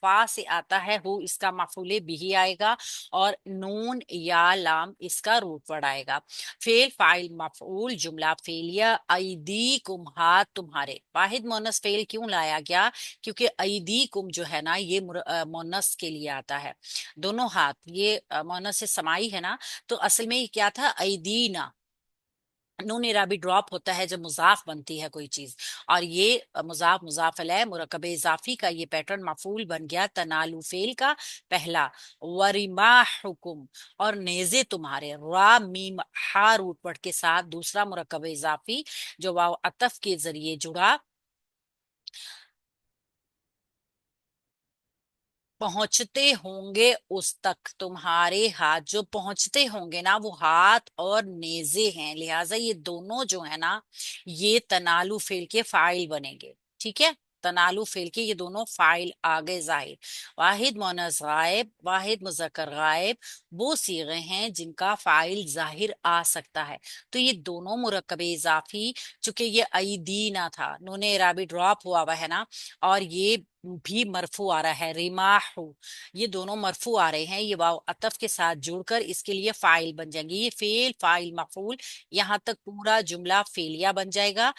فا سے آتا ہے ہو، اس کا مفعول بھی آئے گا، اور نون یا لام اس کا روٹ ورڈ آئے گا۔ فعل فاعل مفعول جملہ فعلیہ، ایدیکم ہاتھ تمہارے۔ واحد مونس فعل کیوں لایا گیا؟ کیونکہ ایدیکم جو ہے نا یہ مونس کے لیے آتا ہے، دونوں ہاتھ، یہ مونس سے سمائی ہے نا، تو اصل میں یہ کیا تھا؟ ایدینا، نون اعرابی ڈراپ ہوتا ہے جب مضاف بنتی ہے کوئی چیز، اور یہ مضاف مضاف علیہ مرکب اضافی کا یہ پیٹرن مفعول بن گیا تنالو فعل کا پہلا، ورماحکم اور نیزے تمہارے، را میم ہا روٹ ورڈ کے ساتھ دوسرا مرکب اضافی جو واو عطف کے ذریعے جڑا، پہنچتے ہوں گے اس تک تمہارے ہاتھ، جو پہنچتے ہوں گے نا وہ ہاتھ اور نیزے ہیں، لہٰذا یہ دونوں جو ہے نا یہ تنالو فعل کے فاعل بنیں گے، ٹھیک ہے؟ تنالو فعل کے یہ دونوں فاعل آگے ظاہر۔ واحد مونس غائب، واحد مذکر غائب وہ صیغے ہیں جن کا فاعل ظاہر آ سکتا ہے، تو یہ دونوں مرکب اضافی، چونکہ یہ ایدینا تھا، نون اعرابی ڈراپ ہوا ہے نا، اور یہ بھی مرفوع آ رہا ہے ریماحو، یہ دونوں مرفوع آ رہے ہیں، یہ واو عطف کے ساتھ جڑ کر اس کے لیے فاعل بن جائیں گے، یہ فعل فاعل مفعول، یہاں تک پورا جملہ فعلیہ بن جائے گا۔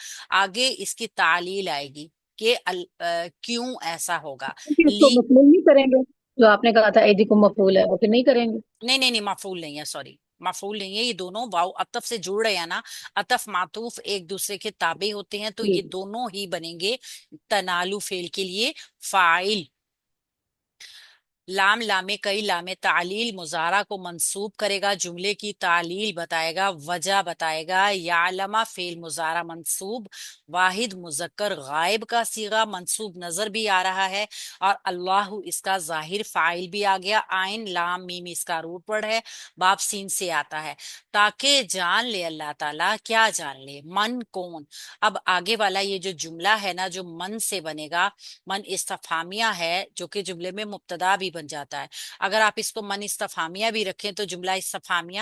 آگے اس کی تعلیل آئے گی کہ کیوں ایسا ہوگا۔ کہ اس کو لی مفعول نہیں کریں گے؟ جو آپ نے کہا تھا ایدیکم مفعول ہے، وہ پھر نہیں کریں گے؟ نہیں نہیں نہیں، مفعول نہیں ہے، سوری، مفعول نہیں ہے، یہ دونوں واو عطف سے جڑ رہے ہیں نا، عطف معطوف ایک دوسرے کے تابع ہوتے ہیں، تو جی یہ دونوں ہی بنیں گے تنالو فعل کے لیے فاعل۔ لام لام کئی لام تعلیل مضارع کو منصوب کرے گا، جملے کی تعلیل بتائے گا، وجہ بتائے گا۔ یعلم فعل مضارع منصوب، واحد مذکر غائب کا صیغہ منصوب نظر بھی آ رہا ہے، اور اللہ اس کا ظاہر فاعل بھی آ گیا، آئین لام میم اس کا روٹ ورڈ ہے، باب سین سے آتا ہے، تاکہ جان لے اللہ تعالیٰ، کیا جان لے؟ من کون؟ اب آگے والا یہ جو جملہ ہے نا جو من سے بنے گا، من استفہامیہ ہے جو کہ جملے میں مبتدا بھی بن جاتا ہے، اگر آپ اس کو من استفہامیہ بھی رکھیں تو جملہ استفہامیہ،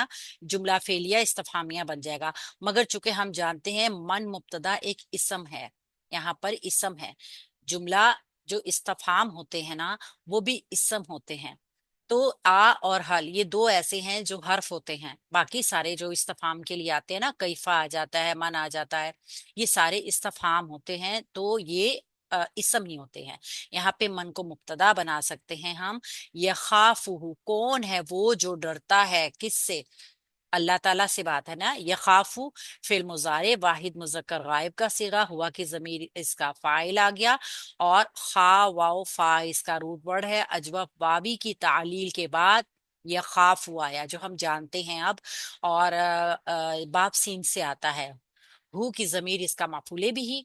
جملہ فعلیہ استفہامیہ بن جائے گا، مگر چونکہ ہم جانتے ہیں من مبتدا ایک اسم ہے، یہاں پر اسم ہے، جملہ جو استفہام ہوتے ہیں نا وہ بھی اسم ہوتے ہیں، تو آ اور حل یہ دو ایسے ہیں جو حرف ہوتے ہیں، باقی سارے جو استفہام کے لیے آتے ہیں نا، کیفا آ جاتا ہے، من آ جاتا ہے، یہ سارے استفہام ہوتے ہیں، تو یہ اسم ہی ہوتے ہیں۔ یہاں پہ من کو مبتدا بنا سکتے ہیں ہم، یخافہ کون ہے وہ جو ڈرتا ہے، کس سے؟ اللہ تعالیٰ سے بات ہے نا، یخافو فعل مضارع واحد مذکر غائب کا صیغہ، ہوا کہ ضمیر اس کا فاعل آ گیا، اور خا واو فا اس کا روٹ ورڈ ہے، اجوف بابی کی تعلیل کے بعد یخافو آیا جو ہم جانتے ہیں اب، اور باب سین سے آتا ہے، ہو کی ضمیر اس کا مفعول بھی ہی،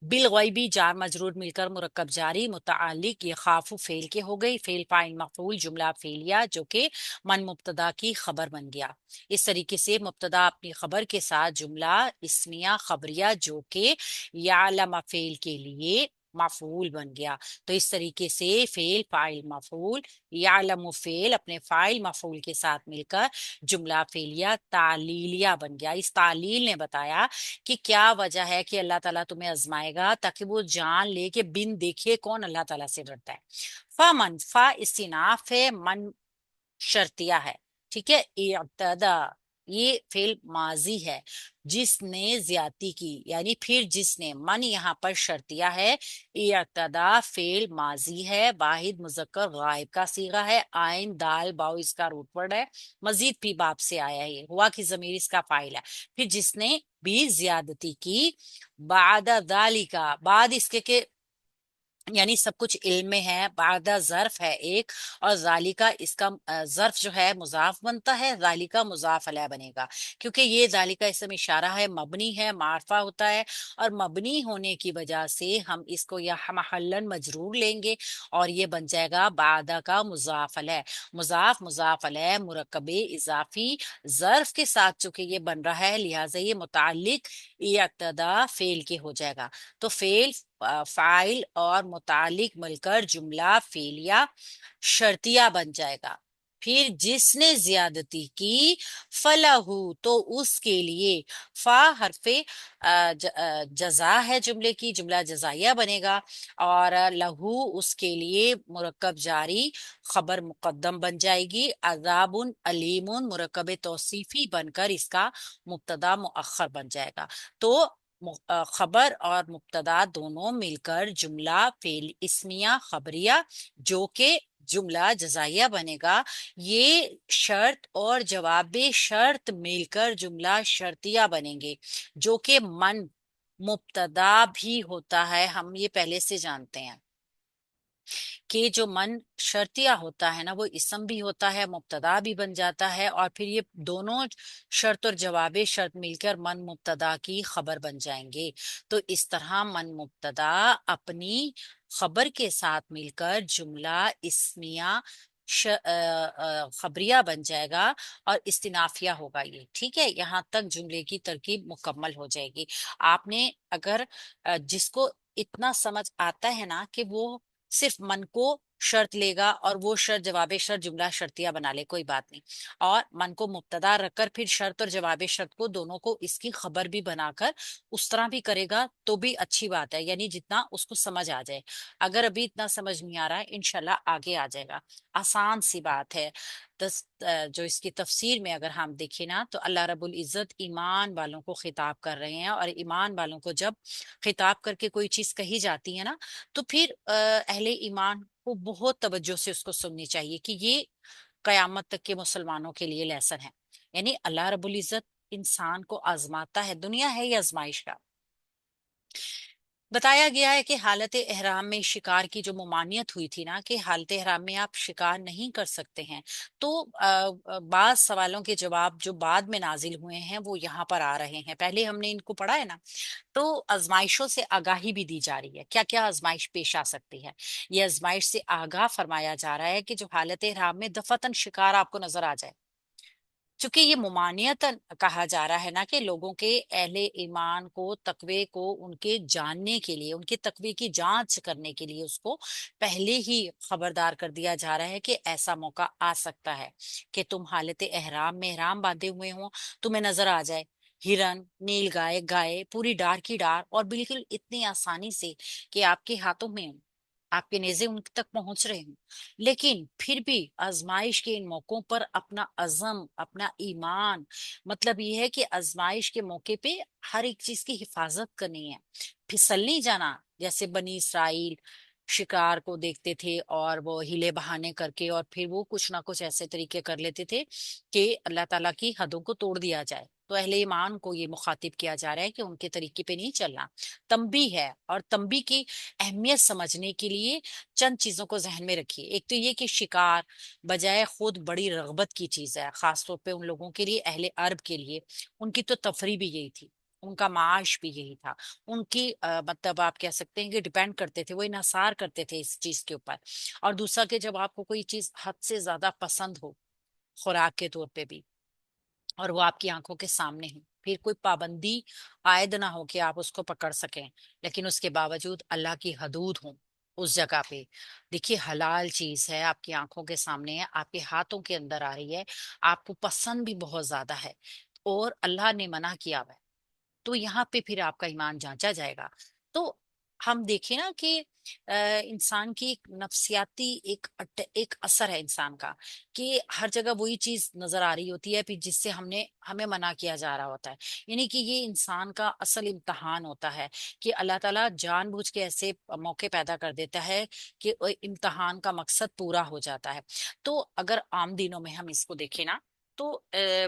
بالغیبی جار مجرور مل کر مرکب جاری متعلق یخاف فعل کے ہو گئی، فعل فاعل مفعول جملہ فعلیہ جو کہ من مبتدا کی خبر بن گیا، اس طریقے سے مبتدا اپنی خبر کے ساتھ جملہ اسمیہ خبریہ جو کہ یعلم فعل کے لیے مفعول بن گیا، تو اس طریقے سے فعل فاعل مفعول، یعلم فعل اپنے فاعل مفعول کے ساتھ مل کر جملہ فعلیہ تعلیلیہ بن گیا۔ اس تعلیل نے بتایا کہ کیا وجہ ہے کہ اللہ تعالیٰ تمہیں آزمائے گا، تاکہ وہ جان لے کہ بن دیکھے کون اللہ تعالیٰ سے ڈرتا ہے۔ فمن فا استناف ہے، من شرطیہ ہے، ٹھیک ہے، اعتدا یہ فعل ماضی ہے، جس نے زیادتی کی، یعنی پھر جس نے، من یہاں پر شرطیہ ہے، اعتدا فعل ماضی ہے، واحد مذکر غائب کا صیغہ ہے، آئین دال باؤ اس کا روٹ ورڈ ہے، مزید بھی باب سے آیا ہے، ہوا کی ضمیر اس کا فاعل ہے، پھر جس نے بھی زیادتی کی، بعد ذالک بعد اس کے کہ یعنی سب کچھ علم میں ہے، بعد ظرف ہے ایک، اور ذالکہ اس کا ظرف جو ہے مضاف بنتا ہے، ذالکہ مضاف علیہ بنے گا، کیونکہ یہ ذالکہ اسم اشارہ ہے، مبنی ہے، معرفہ ہوتا ہے، اور مبنی ہونے کی وجہ سے ہم اس کو یا محلن مجرور لیں گے، اور یہ بن جائے گا بعد کا مضاف علیہ، مضاف مضاف علیہ مرکب اضافی ظرف کے ساتھ چونکہ یہ بن رہا ہے، لہٰذا یہ متعلق اقتدا فعل کے ہو جائے گا، تو فعل فاعل اور متعلق مل کر جملہ فعلیہ شرطیہ بن جائے گا، پھر جس نے زیادتی کی فلہو تو اس کے لیے، فا حرف جزا ہے جملے کی، جملہ جزائیہ بنے گا، اور لہو اس کے لیے مرکب جاری خبر مقدم بن جائے گی، عذاب علیم مرکب توصیفی بن کر اس کا مبتدا مؤخر بن جائے گا۔ تو خبر اور مبتدا دونوں مل کر جملہ فعل اسمیہ خبریہ جو کہ جملہ جزائیہ بنے گا، یہ شرط اور جواب شرط مل کر جملہ شرطیہ بنیں گے، جو کہ من مبتدا بھی ہوتا ہے، ہم یہ پہلے سے جانتے ہیں کہ جو من شرطیہ ہوتا ہے نا وہ اسم بھی ہوتا ہے، مبتدا بھی بن جاتا ہے، اور پھر یہ دونوں شرط اور جواب شرط مل کر من مبتدا کی خبر بن جائیں گے۔ تو اس طرح من مبتدا اپنی خبر کے ساتھ مل کر جملہ اسمیہ خبریہ بن جائے گا اور استنافیہ ہوگا، یہ ٹھیک ہے، یہاں تک جملے کی ترکیب مکمل ہو جائے گی۔ آپ نے اگر جس کو اتنا سمجھ آتا ہے نا کہ وہ صرف من کو شرط لے گا اور وہ شرط جواب شرط جملہ شرطیہ بنا لے، کوئی بات نہیں، اور من کو مبتدا رکھ کر پھر شرط اور جواب شرط کو دونوں کو اس کی خبر بھی بنا کر اس طرح بھی کرے گا تو بھی اچھی بات ہے، یعنی جتنا اس کو سمجھ آ جائے۔ اگر ابھی اتنا سمجھ نہیں آ رہا ہے انشاءاللہ آگے آ جائے گا، آسان سی بات ہے۔ جو اس کی تفسیر میں اگر ہم دیکھیں نا تو اللہ رب العزت ایمان والوں کو خطاب کر رہے ہیں، اور ایمان والوں کو جب خطاب کر کے کوئی چیز کہی جاتی ہے نا تو پھر اہل ایمان کو بہت توجہ سے اس کو سننی چاہیے کہ یہ قیامت تک کے مسلمانوں کے لیے لیسن ہے۔ یعنی اللہ رب العزت انسان کو آزماتا ہے، دنیا ہے یہ آزمائش کا۔ بتایا گیا ہے کہ حالت احرام میں شکار کی جو ممانعت ہوئی تھی نا کہ حالت احرام میں آپ شکار نہیں کر سکتے ہیں، تو بعض سوالوں کے جواب جو بعد میں نازل ہوئے ہیں وہ یہاں پر آ رہے ہیں، پہلے ہم نے ان کو پڑھا ہے نا۔ تو آزمائشوں سے آگاہی بھی دی جا رہی ہے، کیا کیا آزمائش پیش آ سکتی ہے، یہ آزمائش سے آگاہ فرمایا جا رہا ہے کہ جو حالت احرام میں دفعتاً شکار آپ کو نظر آ جائے، چونکہ یہ ممانعت کہا جا رہا ہے نا کہ لوگوں کے اہل ایمان کو تقوی کو ان کے جاننے کے لیے، ان کے تقوی کی جانچ کرنے کے لیے اس کو پہلے ہی خبردار کر دیا جا رہا ہے کہ ایسا موقع آ سکتا ہے کہ تم حالت احرام میں احرام باندھے ہوئے ہوں، تمہیں نظر آ جائے ہرن، نیل گائے، گائے پوری ڈار کی ڈار اور بالکل اتنی آسانی سے کہ آپ کے ہاتھوں میں ہوں، آپ کے نیزے ان تک پہنچ رہے ہوں، لیکن پھر بھی آزمائش کے ان موقعوں پر اپنا عزم، اپنا ایمان، مطلب یہ ہے کہ آزمائش کے موقع پہ ہر ایک چیز کی حفاظت کرنی ہے، پھسل نہیں جانا۔ جیسے بنی اسرائیل شکار کو دیکھتے تھے اور وہ ہیلے بہانے کر کے اور پھر وہ کچھ نہ کچھ ایسے طریقے کر لیتے تھے کہ اللہ تعالیٰ کی حدوں کو توڑ دیا جائے، تو اہل ایمان کو یہ مخاطب کیا جا رہا ہے کہ ان کے طریقے پہ نہیں چلنا۔ تنبیہ ہے، اور تنبیہ کی اہمیت سمجھنے کے لیے چند چیزوں کو ذہن میں رکھیے۔ ایک تو یہ کہ شکار بجائے خود بڑی رغبت کی چیز ہے، خاص طور پہ ان لوگوں کے لیے، اہل عرب کے لیے، ان کی تو تفریح بھی یہی تھی، ان کا معاش بھی یہی تھا، ان کی مطلب آپ کہہ سکتے ہیں کہ ڈیپینڈ کرتے تھے، وہ انحصار کرتے تھے اس چیز کے اوپر۔ اور دوسرا کہ جب آپ کو کوئی چیز حد سے زیادہ پسند ہو خوراک کے طور پہ بھی، اور وہ آپ کی آنکھوں کے سامنے ہے، پھر کوئی پابندی عائد نہ ہو کہ آپ اس کو پکڑ سکیں، لیکن اس کے باوجود اللہ کی حدود ہوں اس جگہ پہ، دیکھیے حلال چیز ہے، آپ کی آنکھوں کے سامنے ہے، آپ کے ہاتھوں کے اندر آ رہی ہے، آپ کو پسند بھی بہت زیادہ ہے، اور اللہ نے منع کیا ہوا ہے، تو یہاں پہ پھر آپ کا ایمان جانچا جائے گا۔ تو ہم دیکھیں نا کہ انسان کی ایک نفسیاتی ایک اثر ہے انسان کا کہ ہر جگہ وہی چیز نظر آ رہی ہوتی ہے پھر جس سے ہمیں منع کیا جا رہا ہوتا ہے، یعنی کہ یہ انسان کا اصل امتحان ہوتا ہے کہ اللہ تعالیٰ جان بوجھ کے ایسے موقع پیدا کر دیتا ہے کہ امتحان کا مقصد پورا ہو جاتا ہے۔ تو اگر عام دنوں میں ہم اس کو دیکھیں نا تو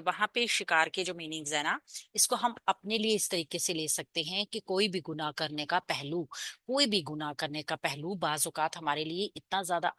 وہاں پہ شکار کے جو میننگز ہے نا اس کو ہم اپنے لیے اس طریقے سے لے سکتے ہیں کہ کوئی بھی گناہ کرنے کا پہلو، کوئی بھی گناہ کرنے کا پہلو بعض اوقات ہمارے لیے اتنا زیادہ